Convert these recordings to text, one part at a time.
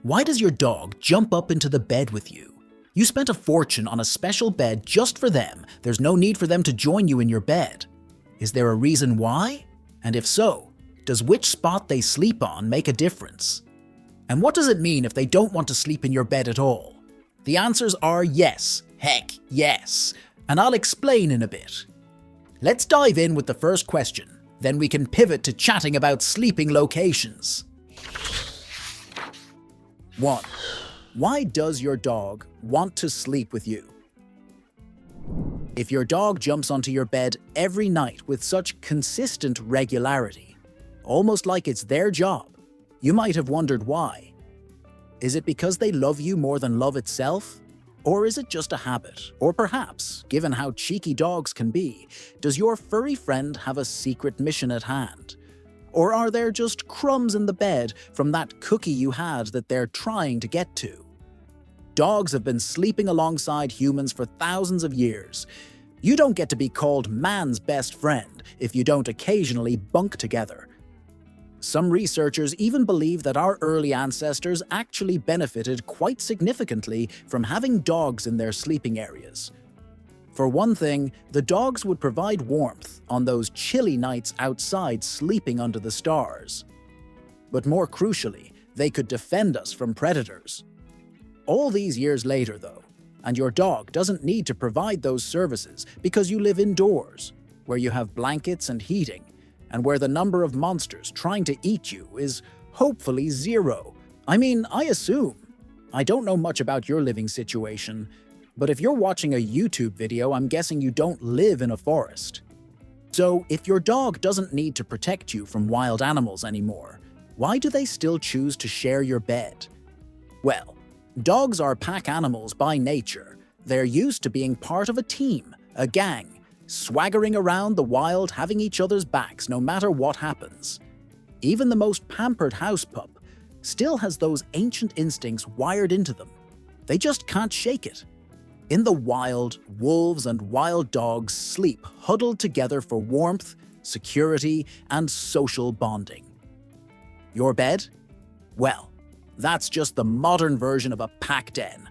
Why does your dog jump up into the bed with you? You spent a fortune on a special bed just for them. There's no need for them to join you in your bed. Is there a reason why? And if so, does which spot they sleep on make a difference? And what does it mean if they don't want to sleep in your bed at all? The answers are yes, heck yes, and I'll explain in a bit. Let's dive in with the first question, then we can pivot to chatting about sleeping locations. 1. Why does your dog want to sleep with you? If your dog jumps onto your bed every night with such consistent regularity, almost like it's their job, you might have wondered why. Is it because they love you more than love itself? Or is it just a habit? Or perhaps, given how cheeky dogs can be, does your furry friend have a secret mission at hand? Or are there just crumbs in the bed from that cookie you had that they're trying to get to? Dogs have been sleeping alongside humans for thousands of years. You don't get to be called man's best friend if you don't occasionally bunk together. Some researchers even believe that our early ancestors actually benefited quite significantly from having dogs in their sleeping areas. For one thing, the dogs would provide warmth on those chilly nights outside sleeping under the stars. But more crucially, they could defend us from predators. All these years later, though, and your dog doesn't need to provide those services because you live indoors, where you have blankets and heating, and where the number of monsters trying to eat you is hopefully zero. I assume. I don't know much about your living situation, but if you're watching a YouTube video, I'm guessing you don't live in a forest. So if your dog doesn't need to protect you from wild animals anymore, why do they still choose to share your bed? Well, dogs are pack animals by nature. They're used to being part of a team, a gang, swaggering around the wild, having each other's backs no matter what happens. Even the most pampered house pup still has those ancient instincts wired into them. They just can't shake it. In the wild, wolves and wild dogs sleep huddled together for warmth, security, and social bonding. Your bed? Well, that's just the modern version of a pack den.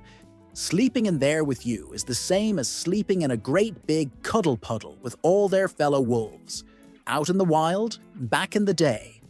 Sleeping in there with you is the same as sleeping in a great big cuddle puddle with all their fellow wolves. Out in the wild, back in the day.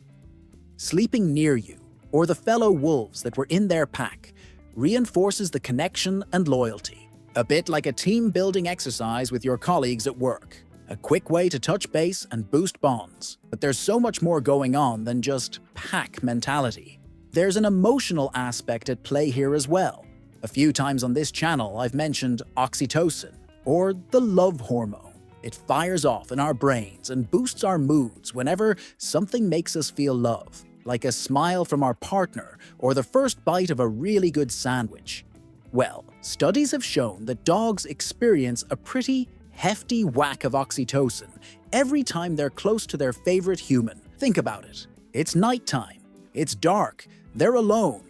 Sleeping near you, or the fellow wolves that were in their pack, reinforces the connection and loyalty. A bit like a team-building exercise with your colleagues at work. A quick way to touch base and boost bonds. But there's so much more going on than just pack mentality. There's an emotional aspect at play here as well. A few times on this channel, I've mentioned oxytocin, or the love hormone. It fires off in our brains and boosts our moods whenever something makes us feel love, like a smile from our partner or the first bite of a really good sandwich. Well, studies have shown that dogs experience a pretty hefty whack of oxytocin every time they're close to their favorite human. Think about it. It's nighttime. It's dark. They're alone.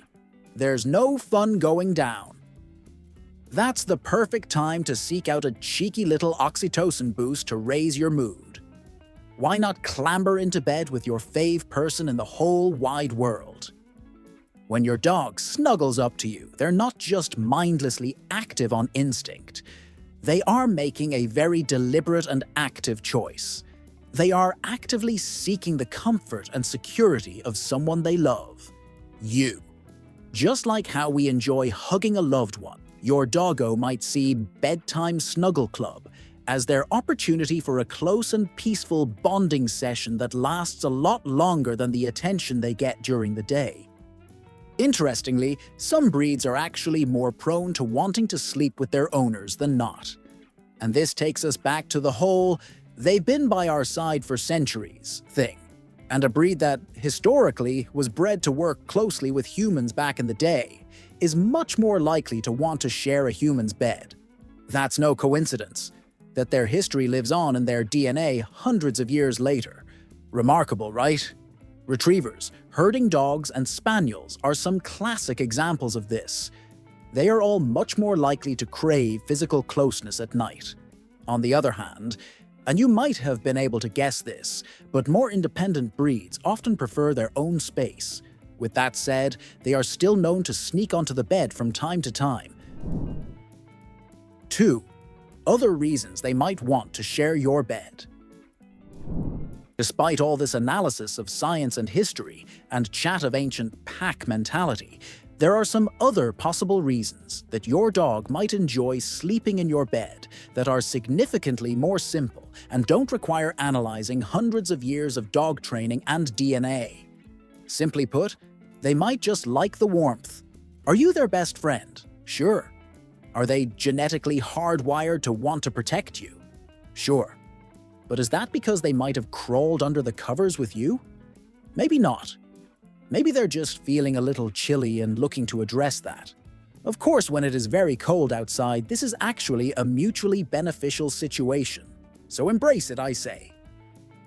There's no fun going down. That's the perfect time to seek out a cheeky little oxytocin boost to raise your mood. Why not clamber into bed with your fave person in the whole wide world? When your dog snuggles up to you, they're not just mindlessly active on instinct. They are making a very deliberate and active choice. They are actively seeking the comfort and security of someone they love. You. Just like how we enjoy hugging a loved one, your doggo might see Bedtime Snuggle Club as their opportunity for a close and peaceful bonding session that lasts a lot longer than the attention they get during the day. Interestingly, some breeds are actually more prone to wanting to sleep with their owners than not. And this takes us back to the whole "they've been by our side for centuries" thing. And a breed that, historically, was bred to work closely with humans back in the day, is much more likely to want to share a human's bed. That's no coincidence that their history lives on in their DNA hundreds of years later. Remarkable, right? Retrievers, herding dogs, and spaniels are some classic examples of this. They are all much more likely to crave physical closeness at night. On the other hand, and you might have been able to guess this, but more independent breeds often prefer their own space, With that said, they are still known to sneak onto the bed from time to time. 2. Other reasons they might want to share your bed. Despite all this analysis of science and history and chat of ancient pack mentality, there are some other possible reasons that your dog might enjoy sleeping in your bed that are significantly more simple and don't require analyzing hundreds of years of dog training and DNA. Simply put, they might just like the warmth. Are you their best friend? Sure. Are they genetically hardwired to want to protect you? Sure. But is that because they might have crawled under the covers with you? Maybe not. Maybe they're just feeling a little chilly and looking to address that. Of course, when it is very cold outside, this is actually a mutually beneficial situation. So embrace it, I say.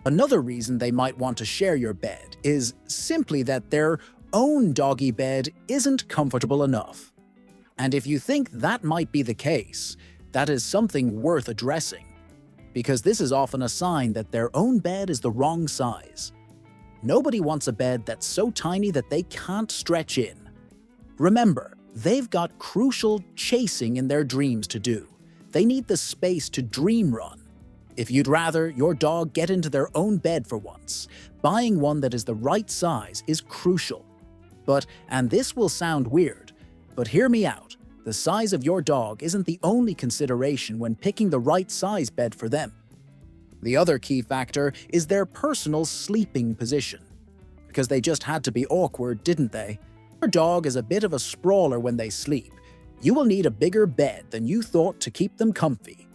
Another reason they might want to share your bed is simply that their own doggy bed isn't comfortable enough. And if you think that might be the case, that is something worth addressing, because this is often a sign that their own bed is the wrong size. Nobody wants a bed that's so tiny that they can't stretch in. Remember, they've got crucial chasing in their dreams to do. They need the space to dream run. If you'd rather your dog get into their own bed for once, buying one that is the right size is crucial. And this will sound weird, but hear me out. The size of your dog isn't the only consideration when picking the right size bed for them. The other key factor is their personal sleeping position. Because they just had to be awkward, didn't they? Your dog is a bit of a sprawler when they sleep. You will need a bigger bed than you thought to keep them comfy,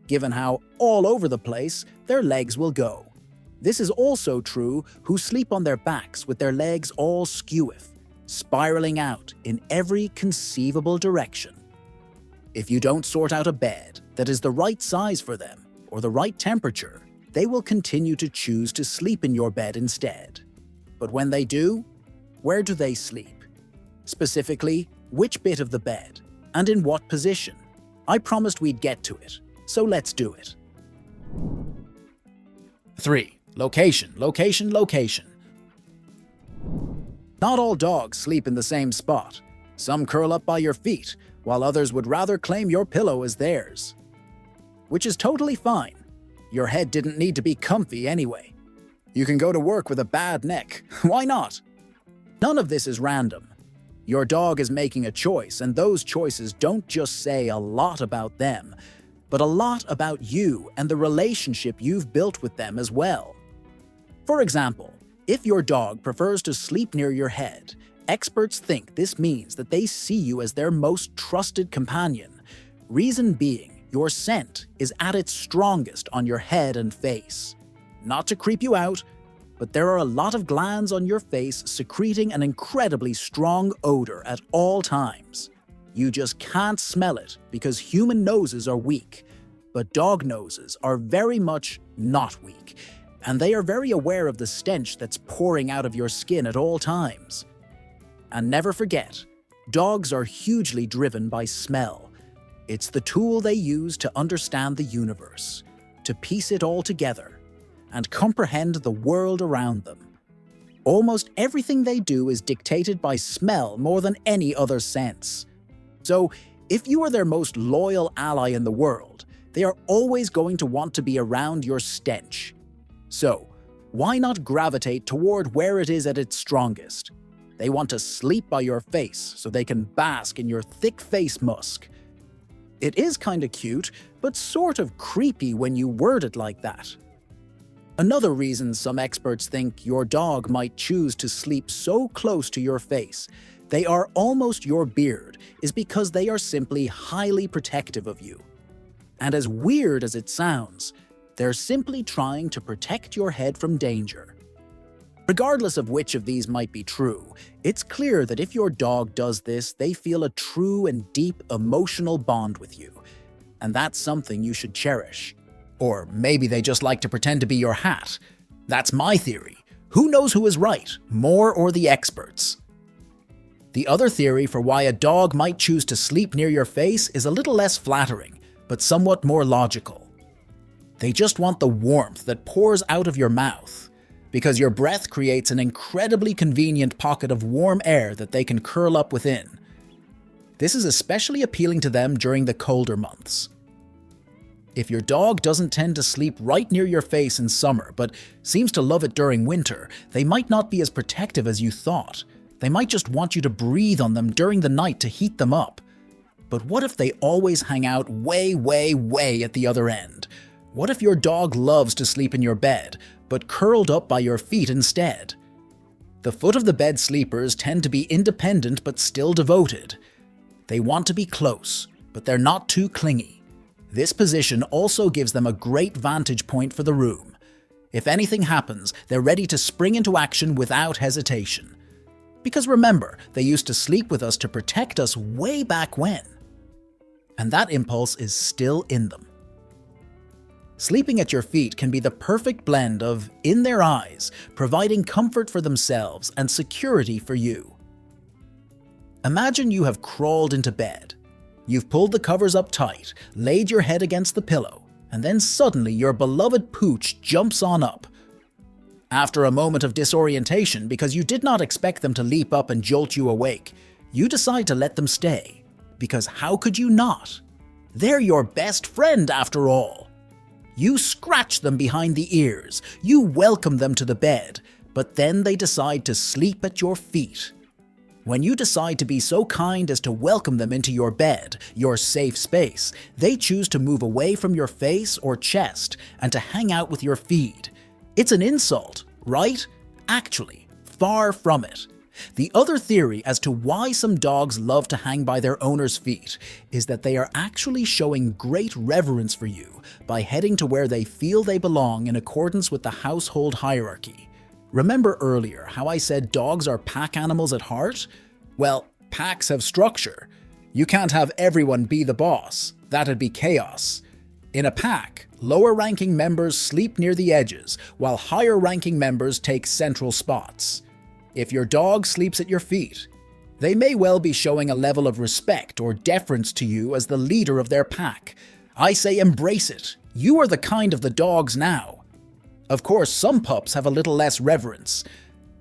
given how all over the place their legs will go. This is also true who sleep on their backs with their legs all skewiff, spiraling out in every conceivable direction. If you don't sort out a bed that is the right size for them or the right temperature, they will continue to choose to sleep in your bed instead. But when they do, where do they sleep? Specifically, which bit of the bed and in what position? I promised we'd get to it, so let's do it. 3. Location, location, location. Not all dogs sleep in the same spot. Some curl up by your feet, while others would rather claim your pillow as theirs. Which is totally fine. Your head didn't need to be comfy anyway. You can go to work with a bad neck. Why not? None of this is random. Your dog is making a choice, and those choices don't just say a lot about them, but a lot about you and the relationship you've built with them as well. For example, if your dog prefers to sleep near your head, experts think this means that they see you as their most trusted companion. Reason being, your scent is at its strongest on your head and face. Not to creep you out, but there are a lot of glands on your face secreting an incredibly strong odor at all times. You just can't smell it because human noses are weak, but dog noses are very much not weak, and they are very aware of the stench that's pouring out of your skin at all times. And never forget, dogs are hugely driven by smell. It's the tool they use to understand the universe, to piece it all together, and comprehend the world around them. Almost everything they do is dictated by smell more than any other sense. So, if you are their most loyal ally in the world, they are always going to want to be around your stench. So, why not gravitate toward where it is at its strongest? They want to sleep by your face so they can bask in your thick face musk. It is kinda cute, but sort of creepy when you word it like that. Another reason some experts think your dog might choose to sleep so close to your face, they are almost your beard, is because they are simply highly protective of you. And as weird as it sounds, they're simply trying to protect your head from danger. Regardless of which of these might be true, it's clear that if your dog does this, they feel a true and deep emotional bond with you. And that's something you should cherish. Or maybe they just like to pretend to be your hat. That's my theory. Who knows who is right, more or the experts? The other theory for why a dog might choose to sleep near your face is a little less flattering, but somewhat more logical. They just want the warmth that pours out of your mouth. because your breath creates an incredibly convenient pocket of warm air that they can curl up within. This is especially appealing to them during the colder months. If your dog doesn't tend to sleep right near your face in summer, but seems to love it during winter, they might not be as protective as you thought. They might just want you to breathe on them during the night to heat them up. But what if they always hang out way, way, way at the other end? What if your dog loves to sleep in your bed, but curled up by your feet instead? The foot of the bed sleepers tend to be independent but still devoted. They want to be close, but they're not too clingy. This position also gives them a great vantage point for the room. If anything happens, they're ready to spring into action without hesitation. Because remember, they used to sleep with us to protect us way back when. And that impulse is still in them. Sleeping at your feet can be the perfect blend of, in their eyes, providing comfort for themselves and security for you. Imagine you have crawled into bed. You've pulled the covers up tight, laid your head against the pillow, and then suddenly your beloved pooch jumps on up. After a moment of disorientation because you did not expect them to leap up and jolt you awake, you decide to let them stay. Because how could you not? They're your best friend after all. You scratch them behind the ears, you welcome them to the bed, but then they decide to sleep at your feet. When you decide to be so kind as to welcome them into your bed, your safe space, they choose to move away from your face or chest and to hang out with your feet. It's an insult, right? Actually, far from it. The other theory as to why some dogs love to hang by their owner's feet is that they are actually showing great reverence for you by heading to where they feel they belong in accordance with the household hierarchy. Remember earlier how I said dogs are pack animals at heart? Well, packs have structure. You can't have everyone be the boss. That'd be chaos. In a pack, lower-ranking members sleep near the edges, while higher-ranking members take central spots. If your dog sleeps at your feet, they may well be showing a level of respect or deference to you as the leader of their pack. I say embrace it. You are the kind of the dogs now. Of course, some pups have a little less reverence.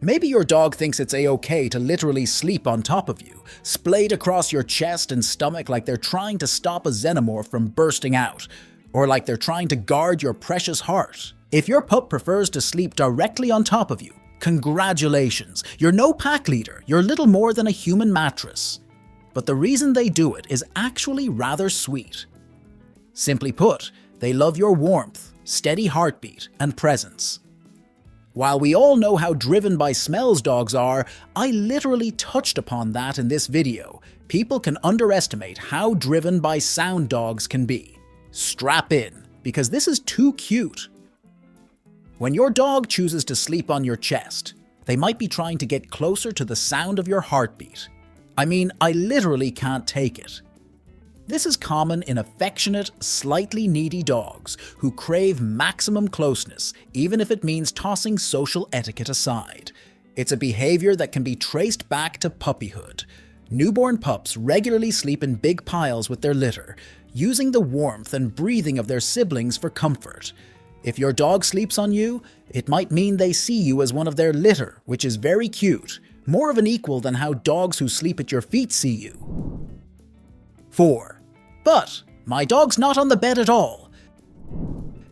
Maybe your dog thinks it's a-okay to literally sleep on top of you, splayed across your chest and stomach like they're trying to stop a xenomorph from bursting out, or like they're trying to guard your precious heart. If your pup prefers to sleep directly on top of you, congratulations, you're no pack leader, you're little more than a human mattress. But the reason they do it is actually rather sweet. Simply put, they love your warmth, steady heartbeat, and presence. While we all know how driven by smells dogs are, I literally touched upon that in this video. People can underestimate how driven by sound dogs can be. Strap in, because this is too cute. When your dog chooses to sleep on your chest, they might be trying to get closer to the sound of your heartbeat. I mean, I literally can't take it. This is common in affectionate, slightly needy dogs who crave maximum closeness, even if it means tossing social etiquette aside. It's a behavior that can be traced back to puppyhood. Newborn pups regularly sleep in big piles with their litter, using the warmth and breathing of their siblings for comfort. If your dog sleeps on you, it might mean they see you as one of their litter, which is very cute, more of an equal than how dogs who sleep at your feet see you. 4. But my dog's not on the bed at all.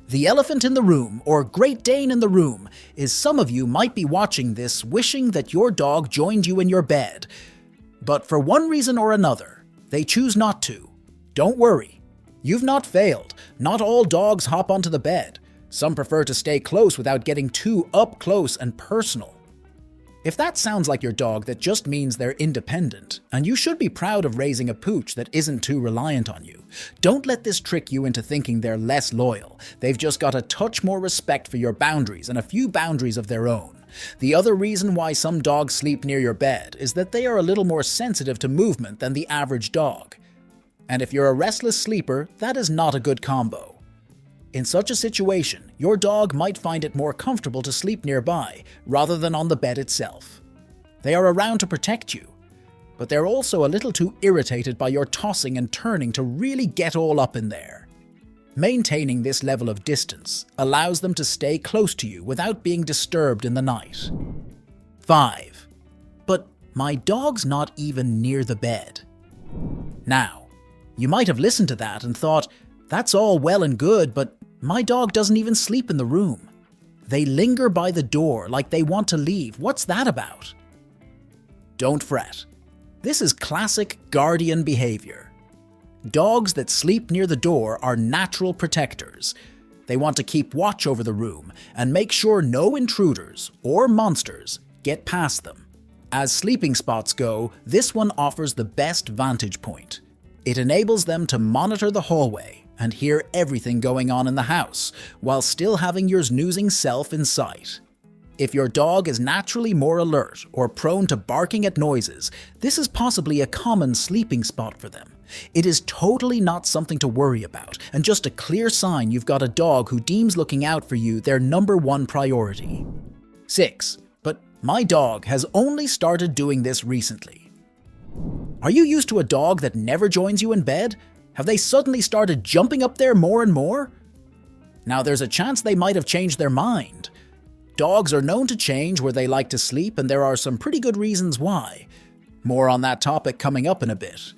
The elephant in the room, or Great Dane in the room, is some of you might be watching this wishing that your dog joined you in your bed. But for one reason or another, they choose not to. Don't worry. You've not failed. Not all dogs hop onto the bed. Some prefer to stay close without getting too up close and personal. If that sounds like your dog, that just means they're independent, and you should be proud of raising a pooch that isn't too reliant on you. Don't let this trick you into thinking they're less loyal. They've just got a touch more respect for your boundaries and a few boundaries of their own. The other reason why some dogs sleep near your bed is that they are a little more sensitive to movement than the average dog. And if you're a restless sleeper, that is not a good combo. In such a situation, your dog might find it more comfortable to sleep nearby rather than on the bed itself. They are around to protect you, but they're also a little too irritated by your tossing and turning to really get all up in there. Maintaining this level of distance allows them to stay close to you without being disturbed in the night. 5. But my dog's not even near the bed. Now, you might have listened to that and thought, that's all well and good, but my dog doesn't even sleep in the room. They linger by the door like they want to leave. What's that about? Don't fret. This is classic guardian behavior. Dogs that sleep near the door are natural protectors. They want to keep watch over the room and make sure no intruders or monsters get past them. As sleeping spots go, this one offers the best vantage point. It enables them to monitor the hallway and hear everything going on in the house, while still having your snoozing self in sight. If your dog is naturally more alert or prone to barking at noises, this is possibly a common sleeping spot for them. It is totally not something to worry about, and just a clear sign you've got a dog who deems looking out for you their #1 priority. 6. But my dog has only started doing this recently. Are you used to a dog that never joins you in bed? Have they suddenly started jumping up there more and more? Now there's a chance they might have changed their mind. Dogs are known to change where they like to sleep, and there are some pretty good reasons why. More on that topic coming up in a bit.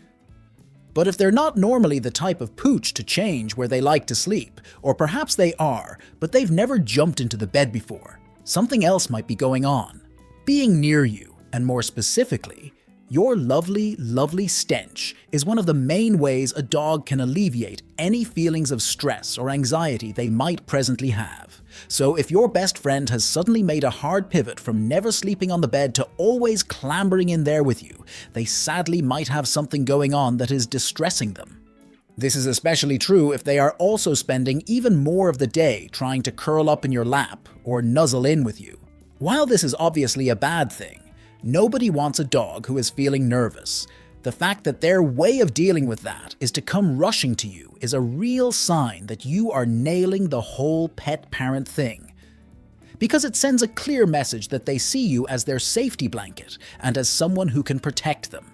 But if they're not normally the type of pooch to change where they like to sleep, or perhaps they are, but they've never jumped into the bed before, something else might be going on. Being near you, and more specifically, your lovely, lovely stench is one of the main ways a dog can alleviate any feelings of stress or anxiety they might presently have. So if your best friend has suddenly made a hard pivot from never sleeping on the bed to always clambering in there with you, they sadly might have something going on that is distressing them. This is especially true if they are also spending even more of the day trying to curl up in your lap or nuzzle in with you. While this is obviously a bad thing, nobody wants a dog who is feeling nervous. The fact that their way of dealing with that is to come rushing to you is a real sign that you are nailing the whole pet parent thing. Because it sends a clear message that they see you as their safety blanket and as someone who can protect them.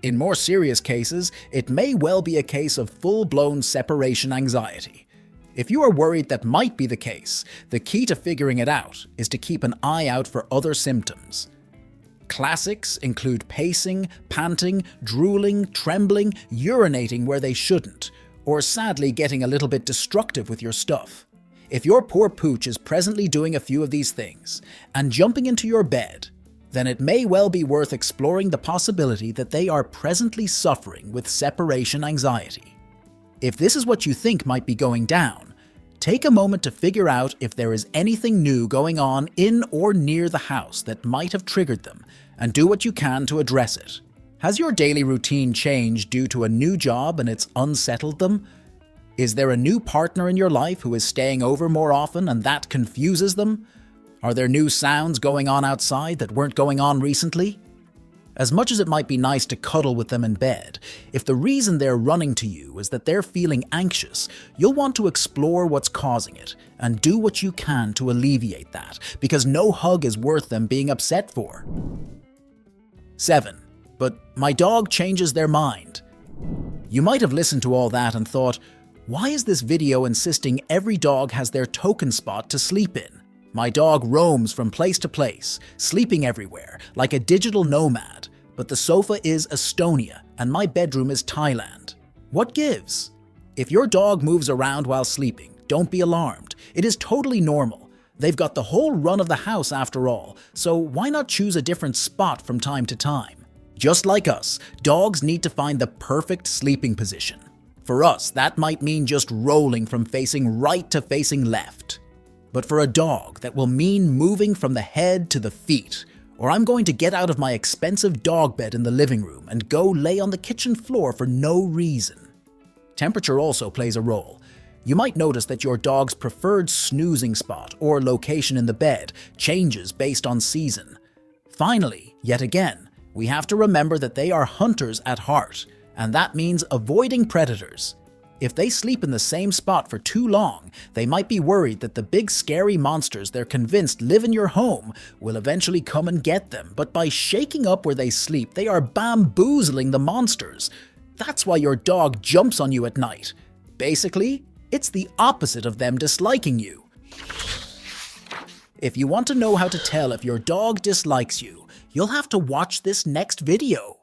In more serious cases, it may well be a case of full-blown separation anxiety. If you are worried that might be the case, the key to figuring it out is to keep an eye out for other symptoms. Classics include pacing, panting, drooling, trembling, urinating where they shouldn't, or sadly getting a little bit destructive with your stuff. If your poor pooch is presently doing a few of these things and jumping into your bed, then it may well be worth exploring the possibility that they are presently suffering with separation anxiety. If this is what you think might be going down, take a moment to figure out if there is anything new going on in or near the house that might have triggered them, and do what you can to address it. Has your daily routine changed due to a new job and it's unsettled them? Is there a new partner in your life who is staying over more often and that confuses them? Are there new sounds going on outside that weren't going on recently? As much as it might be nice to cuddle with them in bed, if the reason they're running to you is that they're feeling anxious, you'll want to explore what's causing it and do what you can to alleviate that, because no hug is worth them being upset for. 7. But my dog changes their mind. You might have listened to all that and thought, why is this video insisting every dog has their token spot to sleep in? My dog roams from place to place, sleeping everywhere, like a digital nomad, but the sofa is Estonia and my bedroom is Thailand. What gives? If your dog moves around while sleeping, don't be alarmed. It is totally normal. They've got the whole run of the house after all, so why not choose a different spot from time to time? Just like us, dogs need to find the perfect sleeping position. For us, that might mean just rolling from facing right to facing left. But for a dog, that will mean moving from the head to the feet, or I'm going to get out of my expensive dog bed in the living room and go lay on the kitchen floor for no reason. Temperature also plays a role. You might notice that your dog's preferred snoozing spot or location in the bed changes based on season. Finally, yet again, we have to remember that they are hunters at heart, and that means avoiding predators. If they sleep in the same spot for too long, they might be worried that the big scary monsters they're convinced live in your home will eventually come and get them, but by shaking up where they sleep, they are bamboozling the monsters. That's why your dog jumps on you at night. Basically, It's the opposite of them disliking you. If you want to know how to tell if your dog dislikes you, you'll have to watch this next video.